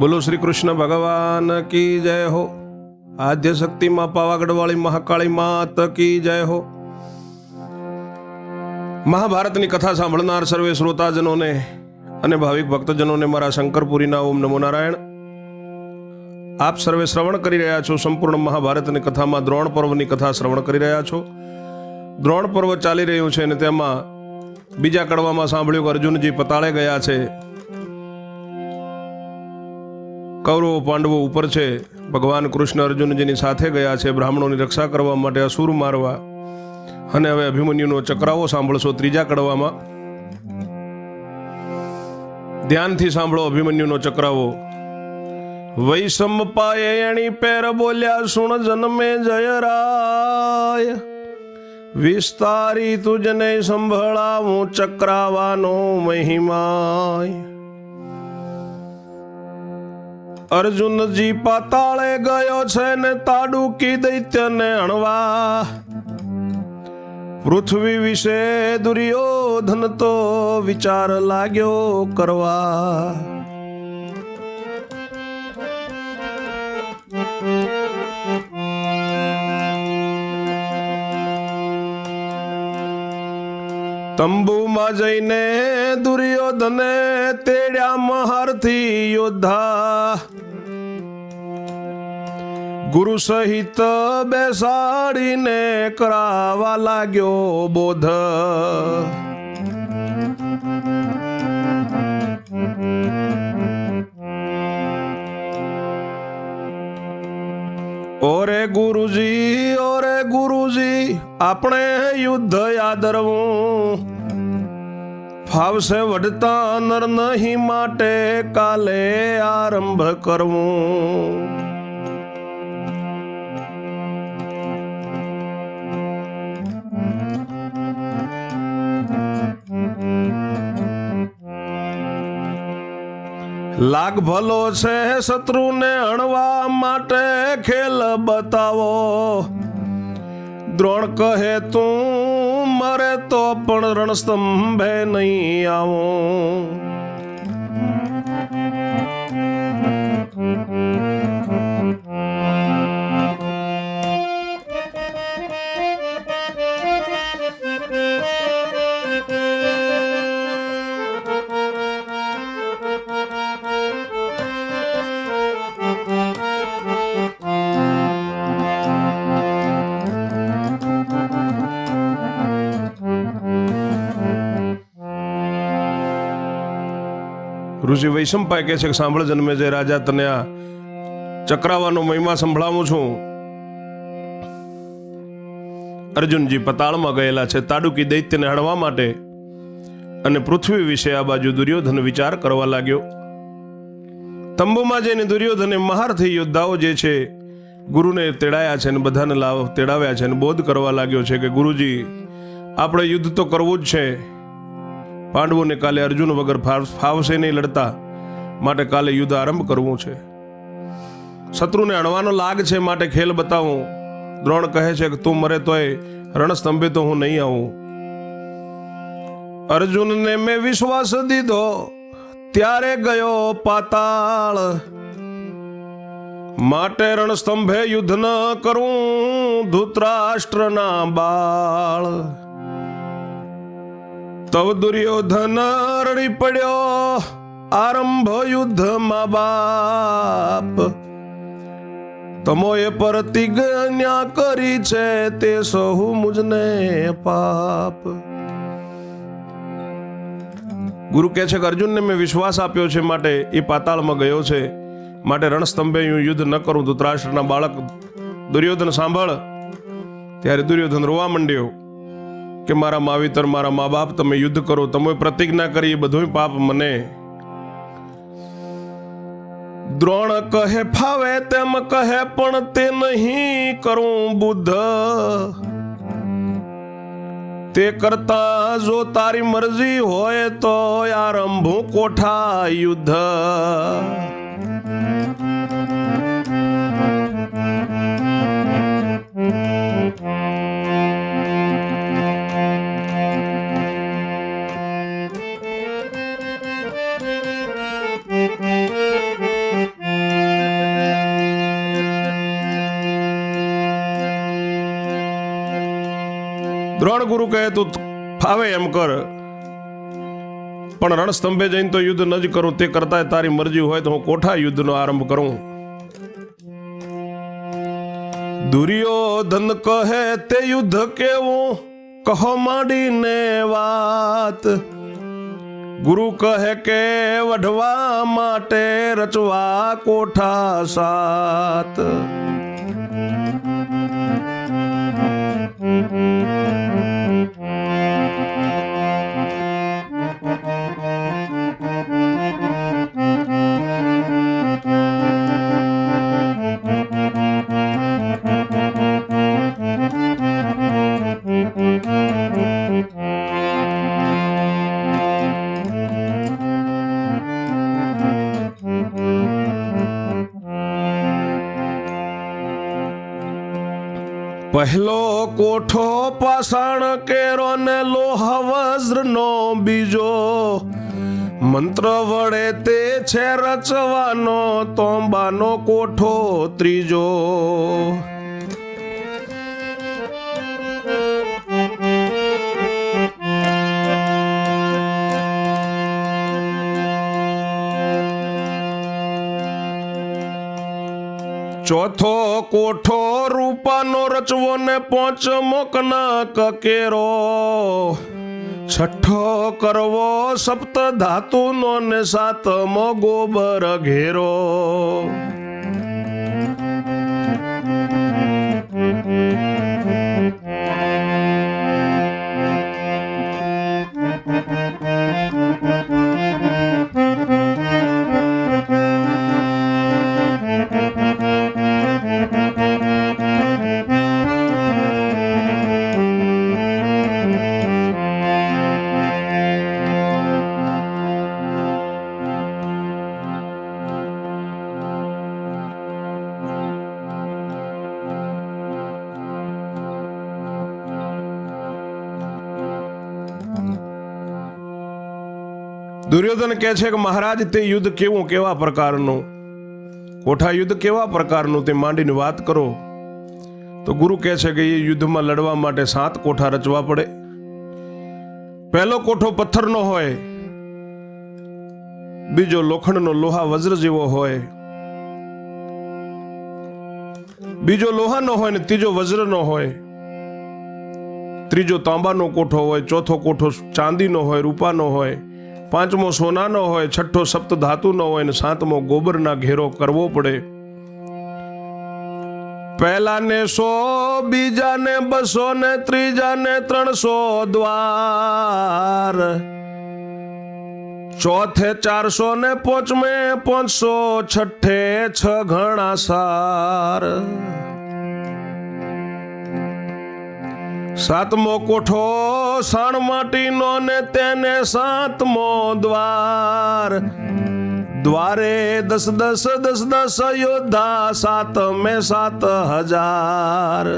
બોલો શ્રી કૃષ્ણ ભગવાન કી જય હો। આદ્ય શક્તિ માં પાવાગઢ વાળી મહાકાળી માત કી જય હો। મહાભારતની કથા સાંભળનાર સર્વે શ્રોતાજનોને અને ભાવિક ભક્તજનોને મારા શંકરપુરીના ઓમ નમો નારાયણ। આપ સર્વે શ્રવણ કરી રહ્યા છો સંપૂર્ણ મહાભારતની કથામાં દ્રોણ પર્વની કથા શ્રવણ કરી રહ્યા છો। દ્રોણ પર્વ ચાલી રહ્યું છે અને તેમાં બીજા કડવામાં સાંભળ્યું કે અર્જુનજી પતાળે ગયા છે, કૌરવો પાંડવો ઉપર છે, ભગવાન કૃષ્ણ અર્જુનજીની સાથે ગયા છે બ્રાહ્મણોની રક્ષા કરવા માટે, અસુર મારવા। અને હવે અભિમન્યુનો ચક્રાવો સાંભળશો ત્રીજા કડવામાં। ધ્યાનથી સાંભળો અભિમન્યુનો ચક્રાવો। વૈષમ પાયે એણી પેર બોલ્યા સુણ જન્મે જયરાય, વિસ્તારી તુજને સંભળાવું ચક્રાવાનો મહિમાય। અર્જુનજી પાતાળે ગયો છે ને તાડુકી દૈત્યને અણવા, પૃથ્વી વિશે દુર્યોધન તો વિચાર લાગ્યો કરવા। તંબુમાં જઈને દુર્યોધને તેડ્યા મહારથી યોદ્ધા, ગુરુ સહિત બેસાડીને કરાવા લાગ્યો બોધ। ઓરે ગુરુજી આપણે યુદ્ધ યાદરવું, ફાવશે વઢતા નર નહીં માટે કાલે આરંભ કરવું। લાગ ભલો છે શત્રુને અણવા માટે ખેલ બતાવો, દ્રોણ કહે તું મરે તો પણ રણસ્તંભે નહીં આવું। ઋષિ વૈશંપાય કહે છે કે સાંભળ જન્મેજય રાજા, તને આ ચક્રાવાનો મહિમા સંભળાવું છું। અર્જુનજી પતાળમાં ગયેલા છે તાડુકી દૈત્યને હણવા માટે, અને પૃથ્વી વિશે આ બાજુ દુર્યોધન વિચાર કરવા લાગ્યો। તંબુમાં જઈને દુર્યોધને મહારથી યોદ્ધાઓ જે છે ગુરુને તેડાયા છે અને બધાને તેડાવ્યા છે અને બોધ કરવા લાગ્યો છે કે ગુરુજી આપણે યુદ્ધ તો કરવું જ છે, પાંડવોને કાલે અર્જુન વગર ફાવશે નહીં લડતા, માટે કાલે યુદ્ધ આરંભ કરવું છે। શત્રુને અણવાનો લાગ છે માટે ખેલ બતાવું। દ્રોણ કહે છે કે તું મરે તોય રણસ્તંભે તો હું નહીં આવું। અર્જુનને મેં વિશ્વાસ દીધો ત્યારે ગયો પાતાળ, માટે રણસ્તંભે યુદ્ધ ન કરું ધૃતરાષ્ટ્રના બાળ। તવ દુર્યોધન રડી પડ્યો આરંભ યુદ્ધમાં બાપ, તમોએ પ્રતિજ્ઞા કરી છે તે સહુ મુજને પાપ। ગુરુ કહે છે કે અર્જુનને મેં વિશ્વાસ આપ્યો છે માટે એ પાતાળમાં ગયો છે, માટે રણસ્તંભે હું યુદ્ધ ન કરું ધૃતરાષ્ટ્રના બાળક દુર્યોધન સાંભળ। ત્યારે દુર્યોધન રોવા માંડ્યો કે મારા માવિતર મારા મા બાપ તમે યુદ્ધ કરો, તમે પ્રતિજ્ઞા કરી બધું પાપ મને। દ્રોણ કહે ફાવે તેમ કહે પણ તે નહીં કરું બુદ્ધ, તે કરતા જો તારી મરજી હોય તો આરંભું કોઠા યુદ્ધ। દ્રોણ ગુરુ કહે તું ફાવે એમ કર, પણ રણસ્તંભે જઈને તો યુદ્ધ ન જ કરું, તે કરતા તારી મરજી હોય તો હું કોઠા યુદ્ધનો આરંભ કરું. દુર્યોધન કહે તે યુદ્ધ કેવું, કહો માંડીને વાત. ગુરુ કહે કે વઢવા માટે રચવા કોઠા સાત. પહેલો કોઠો પાષાણ કેરો ને લોહ વજ્ર નો બીજો, મંત્ર વડે તે છે રચવાનો તોંબાનો કોઠો ત્રીજો. ચોથો કોઠો રૂપાનો રચવો ને પાંચમો કનક કેરો, છઠ્ઠો કરવો સપ્ત ધાતુનો ને સાતમો ગોબર ઘેરો. દુર્યોધન કહે છે કે મહારાજ તે યુદ્ધ કેવું, કેવા પ્રકારનું, કોઠા યુદ્ધ કેવા પ્રકારનું તે માંડીને વાત કરો. તો ગુરુ કહે છે કે એ યુદ્ધમાં લડવા માટે 7 કોઠા રચવા પડે. પહેલો કોઠો પથ્થરનો હોય, બીજો લોખંડનો લોહા વજ્ર જેવો હોય, બીજો લોહાનો હોય ને ત્રીજો વજ્રનો હોય, ત્રીજો તાંબાનો કોઠો હોય, ચોથો કોઠો ચાંદીનો હોય, રૂપાનો હોય, પાંચમો સોનાનો હોય, છઠ્ઠો સપ્ત ધાતુનો હોય ને સાતમો ગોબરના ઘેરો કરવો પડે. પહેલા ને 100, બીજા ને 200 ને ત્રીજા ને 300 દ્વાર, ચોથે 400 ને પાંચમે 500, છઠ્ઠે 6 ઘણા સાર. સાતમો કોઠો સાણ માટીનો ને તેને સાતમો દ્વાર, દ્વારે 10 યોદ્ધા, સાતમે 7000.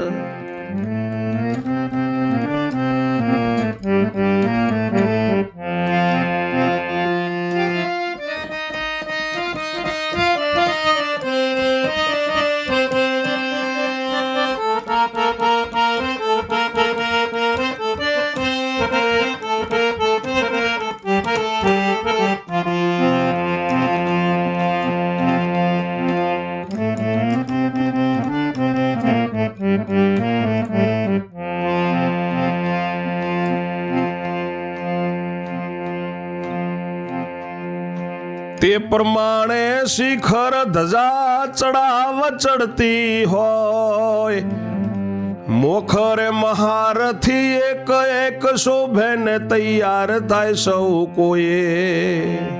તે પ્રમાણે શિખર ધજા ચડાવ ચડતી હોય, મોખરે મહારથી એક એક શોભે ને તૈયાર થાય સૌ કોઈએ.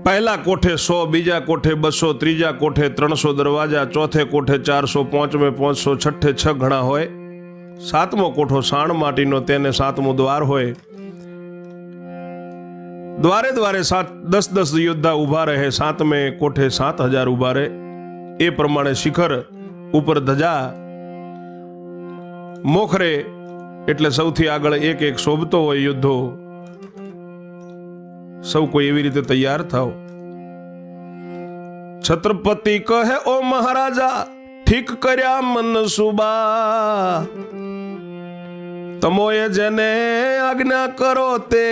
પહેલા કોઠે 100, બીજા કોઠે 200, ત્રીજા કોઠે 300 દરવાજા, ચોથે કોઠે 400, પાંચમે 500, છઠ્ઠે 6 ઘણા હોય, સાતમો કોઠો સાણ માટીનો, તેને સાતમું દ્વાર હોય. દ્વારે દ્વારે 10 યોદ્ધા ઊભા રહે, સાતમે કોઠે 7,000 ઊભા રહે. એ પ્રમાણે શિખર ઉપર ધજા, મોખરે એટલે સૌથી આગળ એક શોભતો હોય યોદ્ધો. સૌ કોઈ એવી રીતે તૈયાર થાવ. છત્રપતિ કહે, ઓ મહારાજા, ઠીક કર્યા મનસુબા, તમોએ જેને આજ્ઞા કરો તે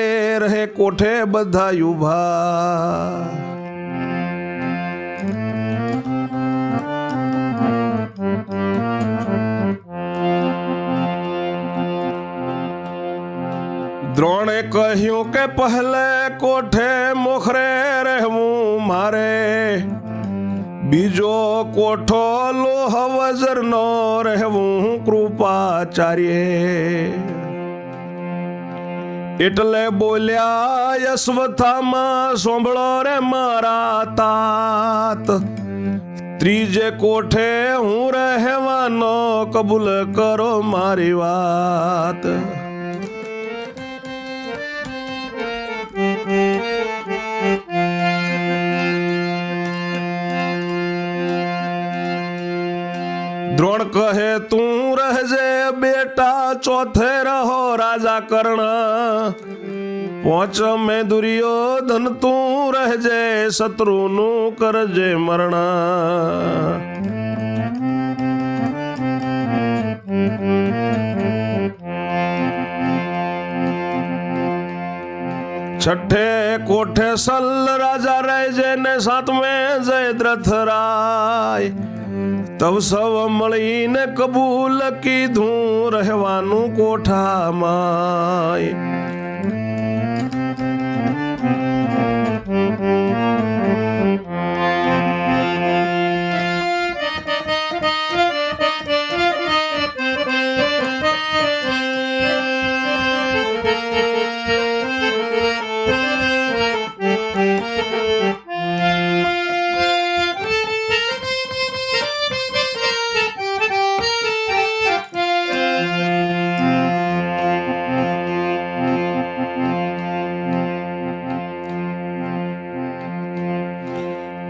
રહે કોઠે બધા ઉભા. દ્રોણે કહ્યું કે પહેલે કોઠે મોખરે રહેવું મારે, બીજો કોઠો લોહ વજરનો રહેવું કૃપાચાર્ય. એટલે બોલ્યા યશવથામાં, સાંભળો રે મારા તાત, ત્રીજે કોઠે હું રહેવાનો કબૂલ કરો મારી વાત. દ્રોણ કહે, તું રહેજે બેટા, ચોથે રહો રાજા કર્ણ, પાંચમે દુર્યોધન તું રહેજે, શત્રુનું કરજે મરણ. છઠ્ઠે કોઠે સલ રાજા રહેજે, ને સાતમે જયદ્રથરાય, તવ સૌ મળીને કબૂલ કીધું રહેવાનું કોઠામાં.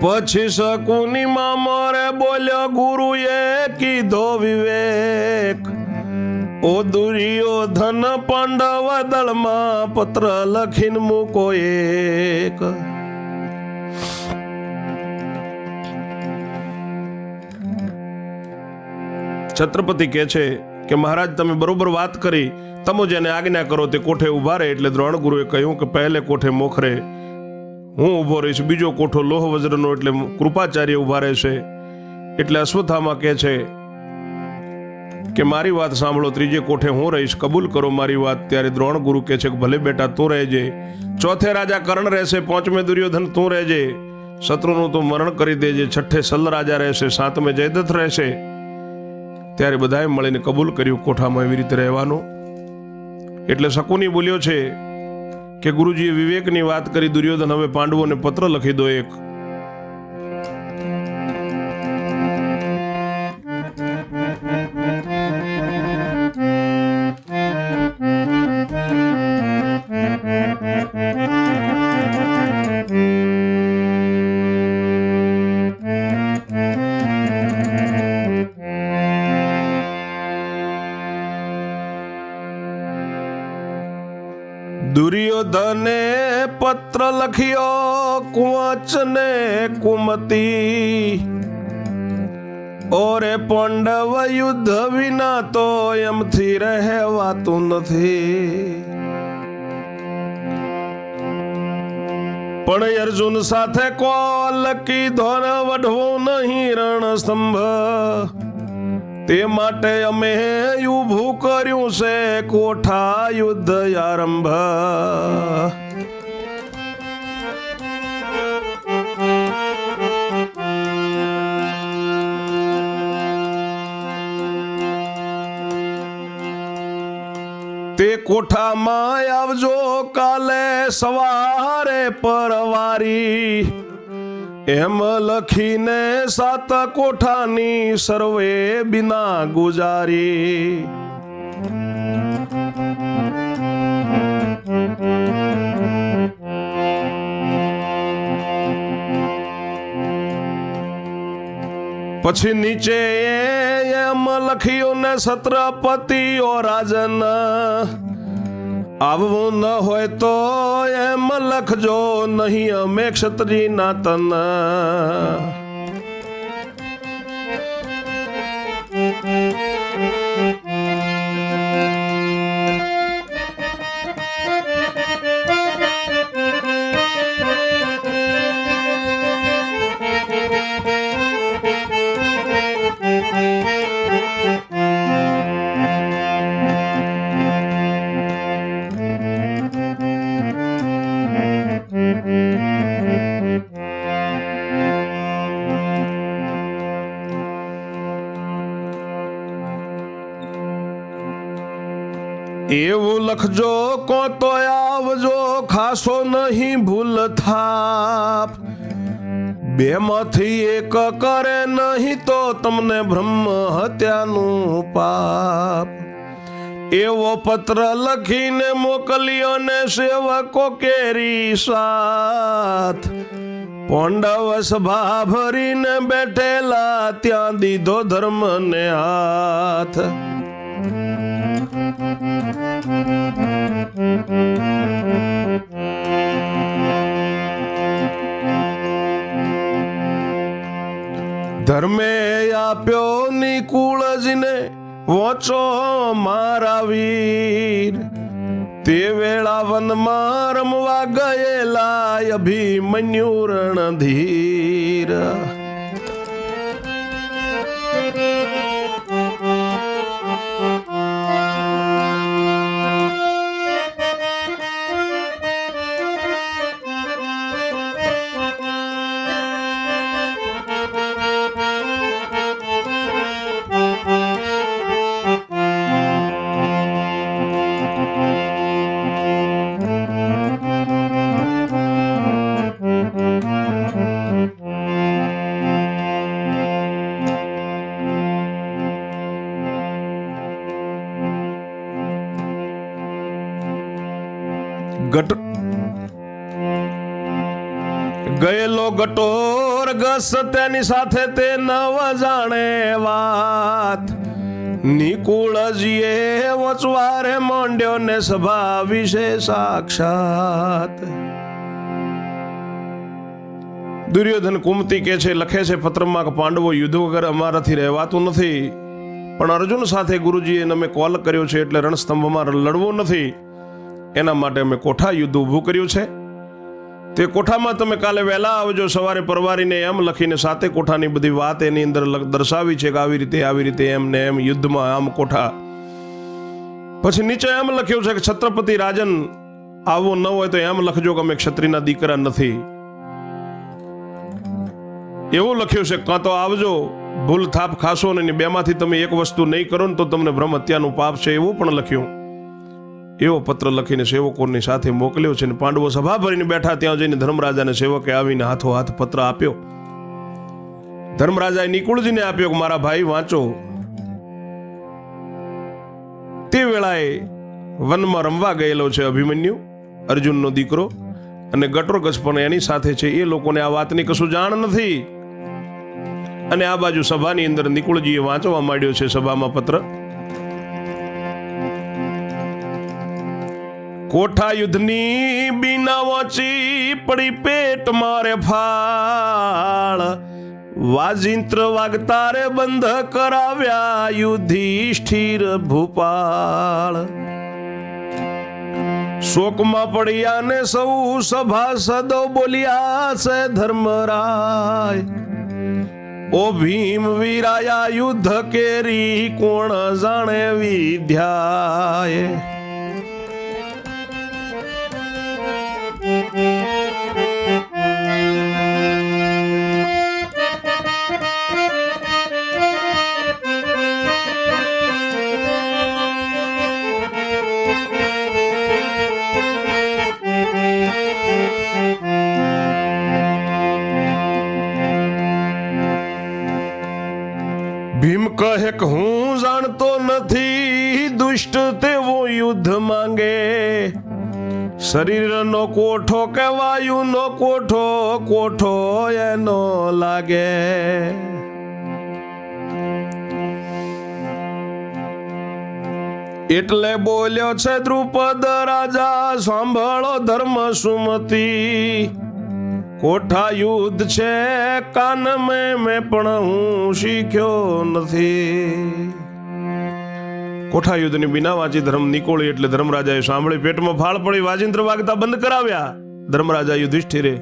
પછી શકુની માં મોરે બોલ્યો, ગુરુએ કીધો વિવેક, ઓ દુર્યોધન પાંડવ દળમાં પત્ર લખીને મૂકો એક. છત્રપતિ કહે છે કે મહારાજ, તમે બરોબર વાત કરી, તમે જેને આજ્ઞા કરો તે કોઠે ઉભા રહે. એટલે દ્રોણ ગુરુએ કહ્યું કે પહેલે કોઠે મોખરે હું ઊભો રહીશ, બીજો કોઠો લોહ વજ્રનો એટલે કૃપાચાર્ય ઊભા રહેશે. એટલે અશ્વત્થામા કહે છે કે મારી વાત સાંભળો, ત્રીજે કોઠે હું રહીશ, કબૂલ કરો મારી વાત. ત્યારે દ્રોણ ગુરુ કહે છે કે ભલે બેટા તું રહેજે, ચોથે રાજા કર્ણ રહેશે, પાંચમે દુર્યોધન તું રહેજે, શત્રુનું તું મરણ કરી દેજે, છઠ્ઠે સલ રાજા રહેશે, સાતમે જયદ્રથ રહેશે. ત્યારે બધાએ મળીને કબૂલ કર્યું કોઠામાં એવી રીતે રહેવાનું. એટલે શકુની બોલ્યો છે કે ગુરુજીએ વિવેકની વાત કરી, દુર્યોધન હવે પાંડવોને પત્ર લખી દો એક. દુર્યોધને પત્ર લખ્યો કુંવચ ને કુમતી, ઓરે પાંડવ યુદ્ધ વિના તો એમથી રહેવાતું નથી. પણ અર્જુન સાથે કોલ કીધો ને વઢવું નહીં રણસ્તંભ, તે માટે અમે ઊભું કર્યું છે કોઠા યુદ્ધ આરંભ. તે કોઠામાં આવજો કાલે સવારે પરવારી, એમ લખીને સાત કોઠાની સર્વે બિના ગુજારી. પછી નીચે એમ લખ્યું ને છત્રપતિઓ રાજન, આવવું ન હોય તો એમ લખજો, નહીં અમે ક્ષત્રિય નાતન. એવું લખજો કો તો આવજો, ખાસો નહીં ભૂલ થાપ. બે માંથી એક કરે નહીં તો તમને બ્રહ્મ હત્યાનું પાપ. એવો પત્ર લખીને મોકલ્યો ને સેવકો કેરી સાથ. પાંડવ સભા ભરીને બેઠેલા, ત્યાં દીધો ધર્મ ને હાથ. ધર્મે આપ્યો નિકુળજીને, વોચો મારા વીર. તે વેળા વનમાં રમવા ગયેલા, અભિમન્યુ રણધીર. ગયેલો ગટોર ગસ તેની સાથે તે નવ જાણે વાત. નિકુળજીએ વચવારે માંડ્યો ને સભા વિશે સાક્ષાત. દુર્યોધન કુમતી કે છે, લખે છે પત્રમાં કે પાંડવો યુદ્ધ વગર અમારાથી રહેવાતું નથી, પણ અર્જુન સાથે ગુરુજીએ અમે કોલ કર્યો છે એટલે રણસ્તંભમાં લડવું નથી, એના માટે અમે કોઠા યુદ્ધ ઊભું કર્યું છે. તે કોઠામાં તમે કાલે વહેલા આવજો સવારે પરવારીને, એમ લખીને સાતે કોઠાની બધી વાત એની અંદર દર્શાવી છે કે આવી રીતે એમ ને એમ યુદ્ધમાં આમ કોઠા. પછી નીચે એમ લખ્યું છે કે છત્રપતિ રાજન, આવવું ન હોય તો એમ લખજો કે અમે ક્ષત્રિયના દીકરા નથી. એવું લખ્યું છે કાં તો આવજો, ભૂલ થાપ ખાશો ને બેમાંથી તમે એક વસ્તુ નહીં કરો ને તો તમને બ્રહ્મ હત્યાનું પાપ છે, એવું પણ લખ્યું. એવો પત્ર લખીને સેવકોની સાથે મોકલ્યો છે. પાંડવો સભા ભરીને બેઠા, ત્યાં જઈને ધર્મરાજાને સેવકે આવીને હાથો હાથ પત્ર આપ્યો. ધર્મરાજાએ નિકુળજીને આપ્યો કે મારા ભાઈ વાંચો. તે વેળાએ વનમાં રમવા ગયેલો છે અભિમન્યુ, અર્જુનનો દીકરો, અને ગટોરગસ પણ એની સાથે છે. એ લોકોને આ વાતની કશું જાણ નથી. અને આ બાજુ સભાની અંદર નિકુળજીએ વાંચવા માંડ્યો છે સભામાં પત્ર. કોઠા યુદ્ધની બીના વાંચી પડી પેટ મારે ફાળ. વાજિંત્ર વાગતારે બંધ કરાવ્યા યુધિષ્ઠિર ભૂપાળ. શોકમાં પડ્યા ને સૌ સભાસદો બોલ્યા છે ધર્મરાય. ઓ ભીમ વીરાયા યુદ્ધ કેરી કોણ જાણે વિદ્યાએ. ભીમ કહે કે હું જાણતો નથી, દુષ્ટ તેવો યુદ્ધ માંગે. શરીરનો કોઠો કે વાયુનો કોઠો, કોઠો એનો લાગે. એટલે બોલ્યો છે દ્રુપદ રાજા, સાંભળો ધર્મ સુમતી. કોઠા યુદ્ધ છે કાન મેં પણ હું શીખ્યો નથી. કોઠા યુદ્ધની બિના વાંચી ધર્મ નિકોળી એટલે ધર્મરાજાએ સાંભળી. પેટમાં ફાળ પડી, વાજિંત્ર વાગતા બંધ કરાવ્યા. ધર્મરાજા યુધિષ્ઠિરે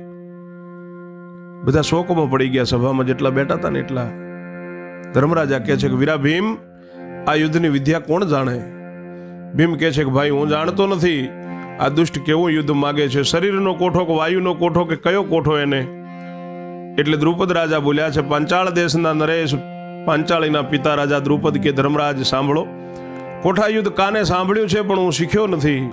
બધા શોકમાં પડી ગયા. સભામાં જેટલા બેઠા હતા ને એટલા. ધર્મરાજા કહે છે કે વીરા ભીમ, આ યુદ્ધની વિદ્યા કોણ જાણે? ભીમ કહે છે કે ભાઈ હું જાણતો નથી. આ દુષ્ટ કેવું યુદ્ધ માગે છે, શરીરનો કોઠો કે વાયુનો કોઠો કે કયો કોઠો એને? એટલે દ્રુપદ રાજા બોલ્યા છે, પાંચાળ દેશના નરેશ, પાંચાળીના પિતા રાજા દ્રુપદ કે ધર્મરાજ સાંભળો, કોઠા યુદ્ધ કાને સાંભળ્યું છે પણ હું શીખ્યો નથી.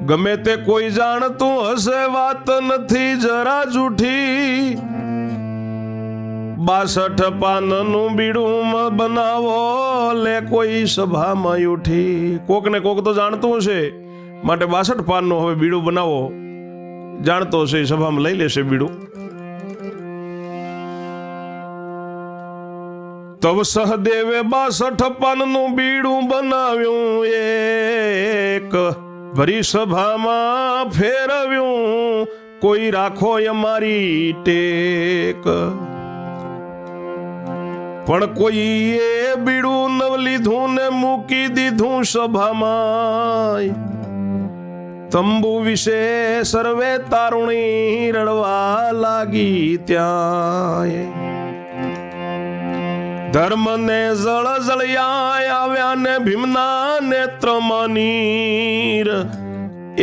ગમે તે કોઈ જાણતું હશે, વાત નથી જરા જૂઠી. 62 પાનનું બીડું બનાવો, લે કોઈ સભામાં ઉઠી. કોક ને કોક તો જાણતું હશે, માટે 62 પાનનું હવે બીડું બનાવો. જાણતો હશે સભામાં લઈ લેશે બીડું. તવ સહદેવે 62 પાનનું બીડું બનાવ્યું, એક ભરી સભામાં ફેરવ્યું. કોઈ રાખો અમારી ટેક. પણ કોઈએ બીડું ન લીધું ને મૂકી દીધું સભામાં. તંબુ વિશે સર્વે તારુણી રડવા લાગી ત્યાં. ધર્મને જળજળિયા આવ્યા ને ભીમના નેત્રમાં નીર.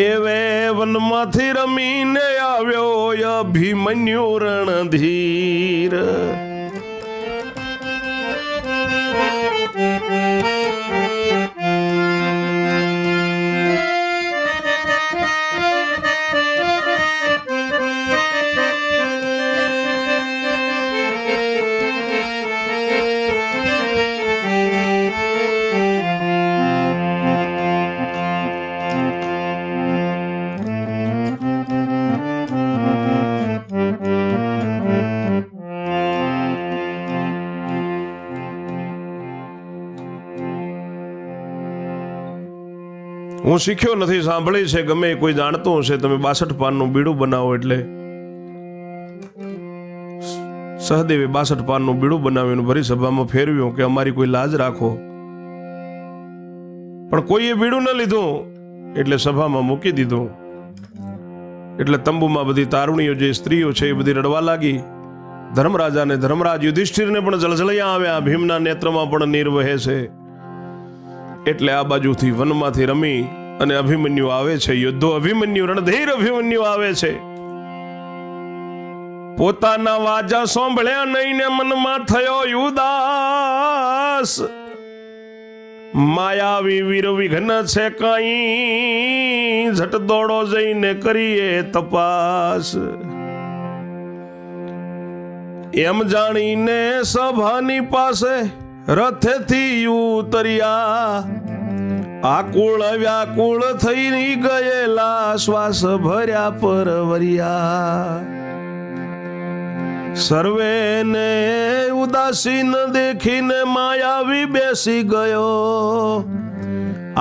એવે વનમાંથી રમીને આવ્યો અભિમન્યુ રણધીર. હું શીખ્યો નથી, સાંભળી છે. ગમે કોઈ જાણતું હશે, તમે 62 પાનનું બીડું બનાવો. એટલે સહદેવે 62 પાનનું બીડું બનાવ્યું, ભરી સભામાં ફેરવ્યું કે અમારી કોઈ લાજ રાખો. પણ કોઈએ બીડું ન લીધું એટલે સભામાં મૂકી દીધું. એટલે તંબુમાં બધી તારુણીઓ જે સ્ત્રીઓ છે એ બધી રડવા લાગી. ધર્મરાજાને ધર્મરાજ યુધિષ્ઠિરને પણ જળજળિયા આવ્યા. ભીમના નેત્રમાં પણ નીર વહે છે. એટલે આ બાજુથી વનમાંથી રમી અને અભિમન્યુ આવે છે. યોદ્ધો અભિમન્યુ, રણધીર અભિમન્યુ આવે છે. પોતાના વાજા સાંભળ્યા નહીં ને મનમાં થયો ઉદાસ. માયાવી વીર વિઘ્ન છે કઈ, ઝટ દોડો જઈને કરીએ તપાસ. એમ જાણીને સભાની પાસે રથેથી ઉતર્યા. આકુળ વ્યાકુળ થઈ ગયેલા, શ્વાસ ભર્યા પરવર્યા. સર્વેને ઉદાસીન દેખીને માયાવી બેસી ગયો.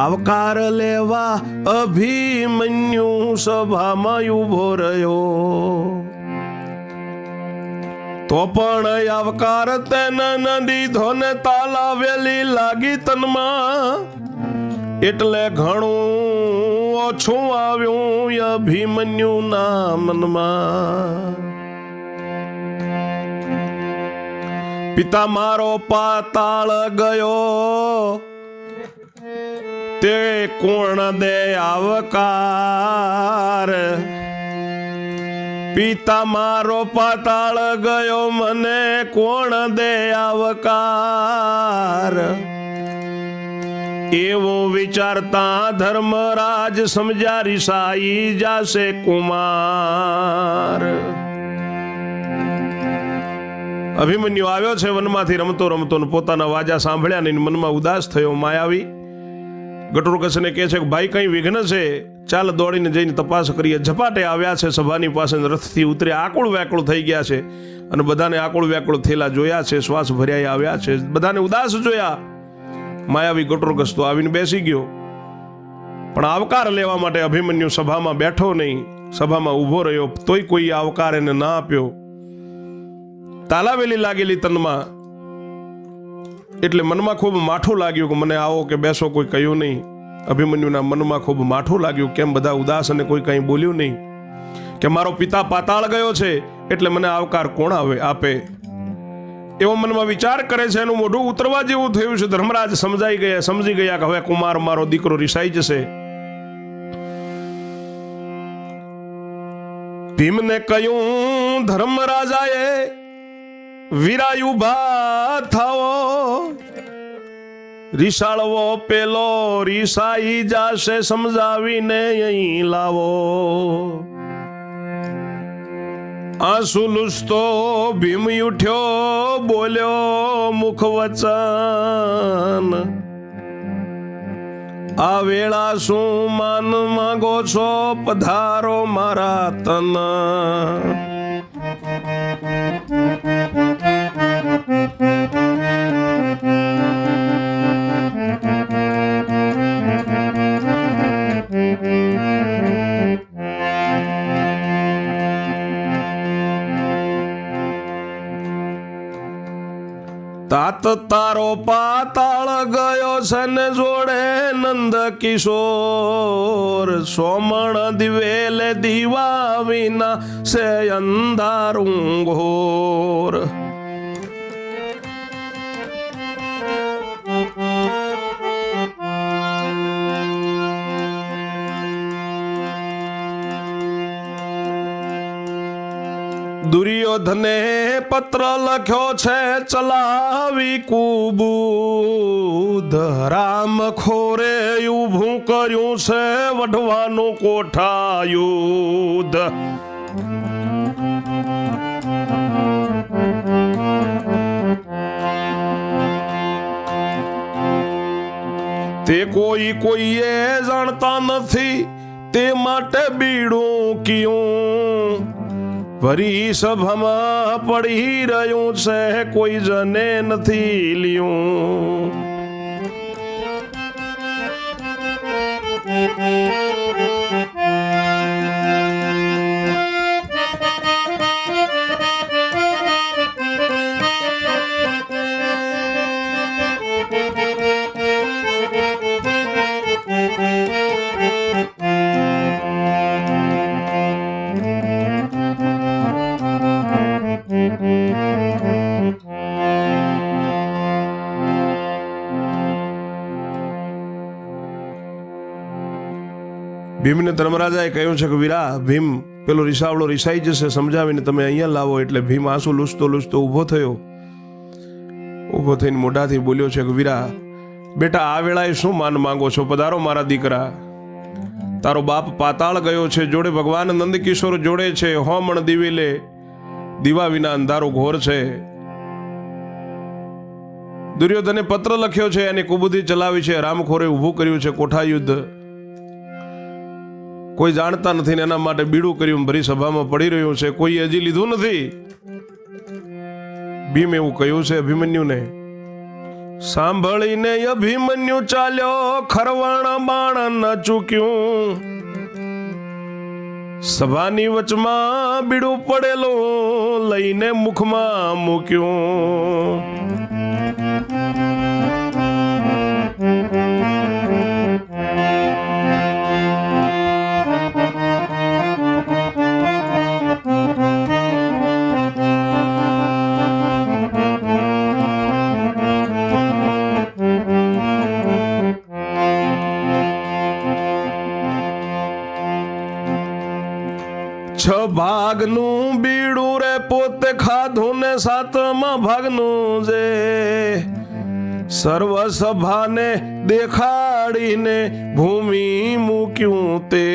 આવકાર લેવા અભિમન્યુ સભામાં ઉભો રહ્યો. તો પણ આવકાર તેને ન દીધો ને તાલાવેલી લાગી તનમાં. એટલે ઘણું ઓછું આવ્યું અભિમન્યુ ના મનમાં. પિતા મારો પાતાળ ગયો, તે કોણ દે આવકાર. પિતા મારો પાતાળ ગયો, મને કોણ દે આવકાર. એવું વિચારતા ધર્મરાજ સમજ્યા રિસાઈ જાશે કુમાર. અભિમન્યુ આવ્યો છે વનમાંથી રમતો રમતો, પોતાના વાજા સાંભળ્યા ને મનમાં ઉદાસ થયો. માયાવી ઘટોત્કચને કહે છે કે ભાઈ કઈ વિઘ્ન છે, ચાલ દોડીને જઈને તપાસ કરીએ. ઝપાટે આવ્યા છે સભાની પાસે, રથથી ઉતર્યા. આકુળ વ્યાકુળ થઈ ગયા છે અને બધાને આકુળ વ્યાકુળ થયેલા જોયા છે. શ્વાસ ભર્યા આવ્યા છે, બધાને ઉદાસ જોયા. માયાવી ગટોરગસ્તો આવીને બેસી ગયો, પણ આવકાર લેવા માટે અભિમન્યુ સભામાં બેઠો નહીં, સભામાં ઊભો રહ્યો, તોય કોઈ આવકાર એને ના આપ્યો. તાલાવેલી લાગેલી તનમાં, એટલે મનમાં ખૂબ માઠું લાગ્યું કે મને આવો કે બેસો કોઈ કહ્યું નહીં. અભિમન્યુના મનમાં ખૂબ માઠું લાગ્યું, કેમ બધા ઉદાસ અને કોઈ કંઈ બોલ્યું નહીં, કે મારો પિતા પાતાળ ગયો છે એટલે મને આવકાર કોણ આપે, એવો મનમાં વિચાર કરે છે. એનું મોઢું ઉતરવા જેવું થયું છે. ધર્મરાજ સમજી ગયા કે હવે કુમાર મારો દીકરો રિસાઈ જશે. ભીમને કહ્યું ધર્મરાજાએ, વીરાય ઉભા થાઓ, રીસાળવો પેલો રીસાઈ જાશે, સમજાવીને અહીં લાવો. આંસુ લૂછતો ભીમ ઉઠ્યો, બોલ્યો મુખ વચન, આ વેળા શું માન માંગો છો, પધારો મારા તન. તાત તારો પાતાળ ગયો છે ને જોડે નંદ કિશોર, સોમણ દિવેલે દીવા વિના સે અંધારું ઘોર. દુર્યોધને પત્ર લખ્યો છે ચલાવી કુબૂદ, રામ ખોરે ઊભું કર્યું છે વઢવાનું કોઠાયુધ. તે કોઈએ જાણતા નથી, તે માટે બીડું કયું, ભરી સભામાં પડી રહ્યું છે, કોઈ જને નથી લ્યું. ભીમને ધર્મરાજાએ કહ્યું છે કે વીરા, ભીમ પેલો રીસાવડો રીસાઈ જશે, સમજાવીને તમે અહીંયા લાવો. એટલે ભીમ આંસુ લૂછતો ઊભો થયો. ઊભો થઈને મોઢાથી બોલ્યો છે કે વીરા બેટા, આ વેળાએ શું માન માંગો છો, પધારો મારા દીકરા. તારો બાપ પાતાળ ગયો છે, જોડે ભગવાન નંદકિશોર જોડે છે, હોમણ દિવેલે દીવા વિના અંધારો ઘોર છે. દુર્યોધને પત્ર લખ્યો છે, એની કુબુદ્ધિ ચલાવી છે, રામખોરે ઊભું કર્યું છે કોઠાયુદ્ધ. કોઈ જાણતા નથી ને એના માટે બીડું કર્યું, ભરી સભામાં પડી રહ્યું છે, કોઈ હજી લીધું નથી. ભીમ એવું કહ્યું છે અભિમન્યુને. સાંભળીને અભિમન્યુ ચાલ્યો, ખરવાણ બાણ ન ચૂક્યું. સભાની વચમાં બીડું પડેલું લઈને મુખમાં મૂક્યું. છ ભાગનું બીડું રે પોતે ખાધું ને સાતમા ભાગનું જે સર્વ સભાને દેખાડીને ભૂમિ મૂક્યું તે.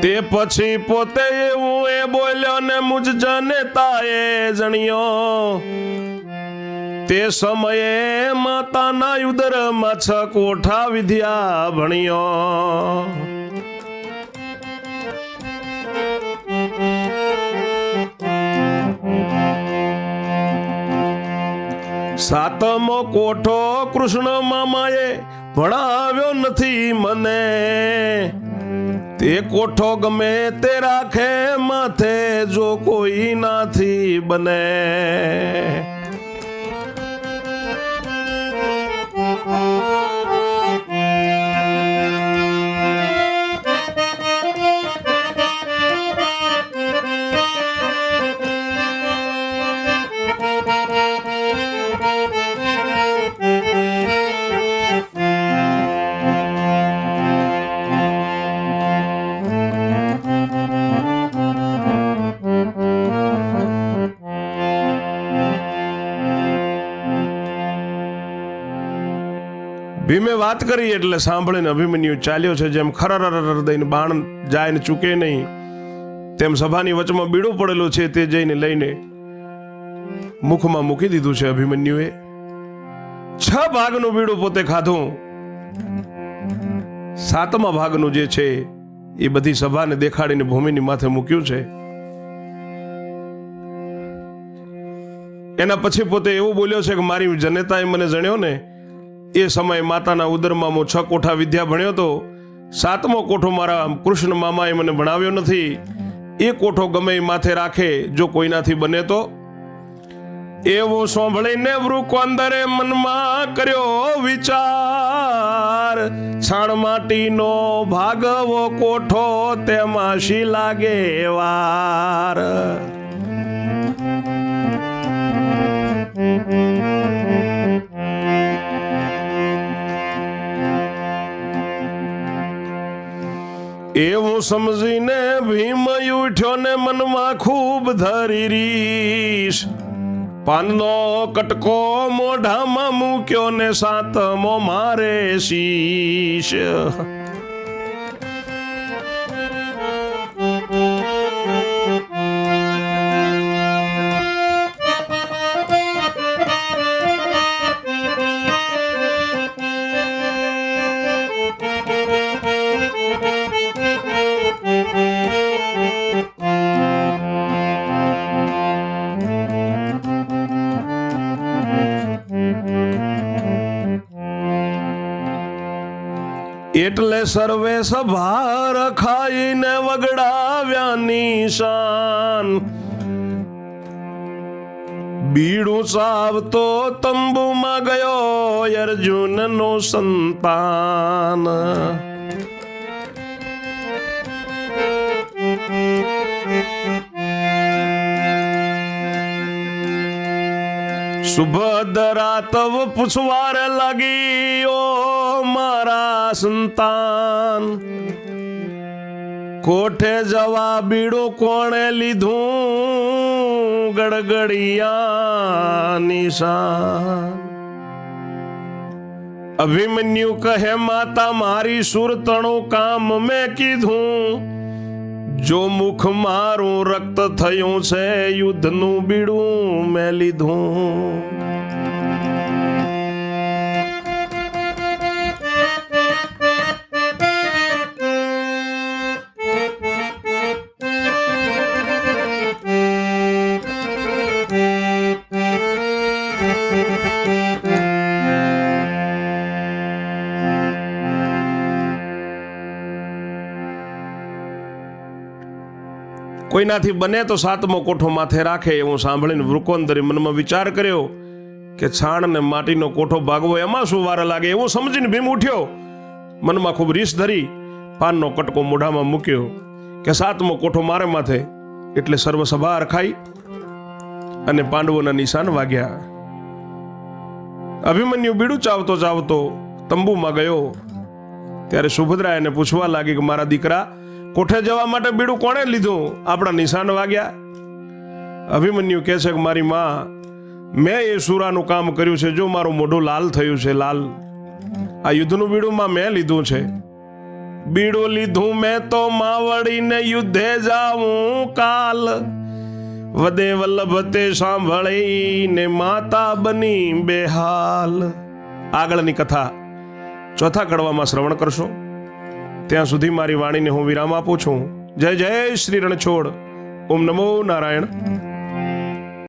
તે પછી પોતે એવું એ બોલ્યો ને મુજ જનેતાએ જણ્યો. તે સમયે માતાના ઉદરમાં 6 કોઠા વિદ્યા ભણ્યો. સાતમો કોઠો કૃષ્ણ મામાએ ભણાવ્યો નથી મને, તે કોઠો ગમે તે રાખે માથે જો કોઈ નાથી બને. ભીમે વાત કરી એટલે સાંભળીને અભિમન્યુ ચાલ્યો છે. જેમ ખરર દઈને બાણ જાય ને ચૂકે નહીં, તેમ સભાની વચમાં બીડું પડેલું છે તે જઈને લઈને મુખમાં મૂકી દીધું છે અભિમન્યુએ. 6 ભાગનું બીડું પોતે ખાધું, 7મા ભાગનું જે છે એ બધી સભાને દેખાડીને ભૂમિની માથે મૂક્યું છે. એના પછી પોતે એવું બોલ્યો છે કે મારી જનેતાએ મને જણ્યો ને એ સમયે માતાના ઉદરમાં હું 6 કોઠા વિદ્યા ભણ્યો હતો. 7મો કોઠો મારા કૃષ્ણ મામાએ મને ભણાવ્યો નથી. એ કોઠો ગમે એ માથે રાખે જો કોઈનાથી બને તો. એવું સાંભળીને વૃકોંદરે મનમાં કર્યો વિચાર, છાણ માટીનો ભાગવો કોઠો તેમાં શી લાગે વાર. એવું સમજીને ભીમ ઉઠ્યો ને મનમાં ખૂબ ધરી રીશ. પાનનો કટકો મોઢામાં મૂક્યો ને 7મો મારે શીશ. એટલે સર્વે સભા રખાઈને વગડાવ્યા નિશાન. બીડું ચાવતો તંબુમાં ગયો અર્જુનનો સંતાન. સુભદ્રા તવ પૂછવારે લાગી ઓ મારા સંતાન, કોઠે જવા બીડું કોણે લીધું ગડગડિયા નિશાન. અભિમન્યુ કહે માતા મારી સુરતણું કામ મેં કીધું, જો મુખ મારું રક્ત થયું છે યુદ્ધનું બીડું મેં લીધું. કોઈનાથી બને તો 7મો કોઠો માથે રાખે એવું સાંભળીને વૃકોંદરે મનમાં વિચાર કર્યો કે છાણ ને માટીનો કોઠો ભાગવો એમાં શું વાર લાગે. એવું સમજીને ભીમ ઉઠ્યો, મનમાં ખૂબ રીસ ધરી પાનનો કટકો મોઢામાં મૂક્યો કે 7મો કોઠો મારે માથે. એટલે સર્વ સભા રખાઈ અને પાંડવોના નિશાન વાગ્યા. અભિમન્યુ બીડું ચાવતો ચાવતો તંબુમાં ગયો ત્યારે સુભદ્રા એને પૂછવા લાગી કે મારા દીકરા કોઠે જવા માટે બીડું કોણે લીધું, આપણા નિશાન વાગ્યા. અભિમન્યુ કહે છે કે મારી માં, મેં એ સુરાનું કામ કર્યું છે. જો મારું મોઢું લાલ થયું છે, લાલ, આ યુદ્ધનું બીડું માં મેં લીધું છે. બીડું લીધું મેં તો માવડીને યુદ્ધે જાવું કાલ, વદે વલ્લભ તે સાંભળીને માતા બની બેહાલ. આગળની કથા 4થા કડવામાં શ્રવણ કરશો. ત્યાં સુધી મારી વાણીને હું વિરામ આપું છું. જય જય શ્રી રણછોડ. ઓમ નમો નારાયણ.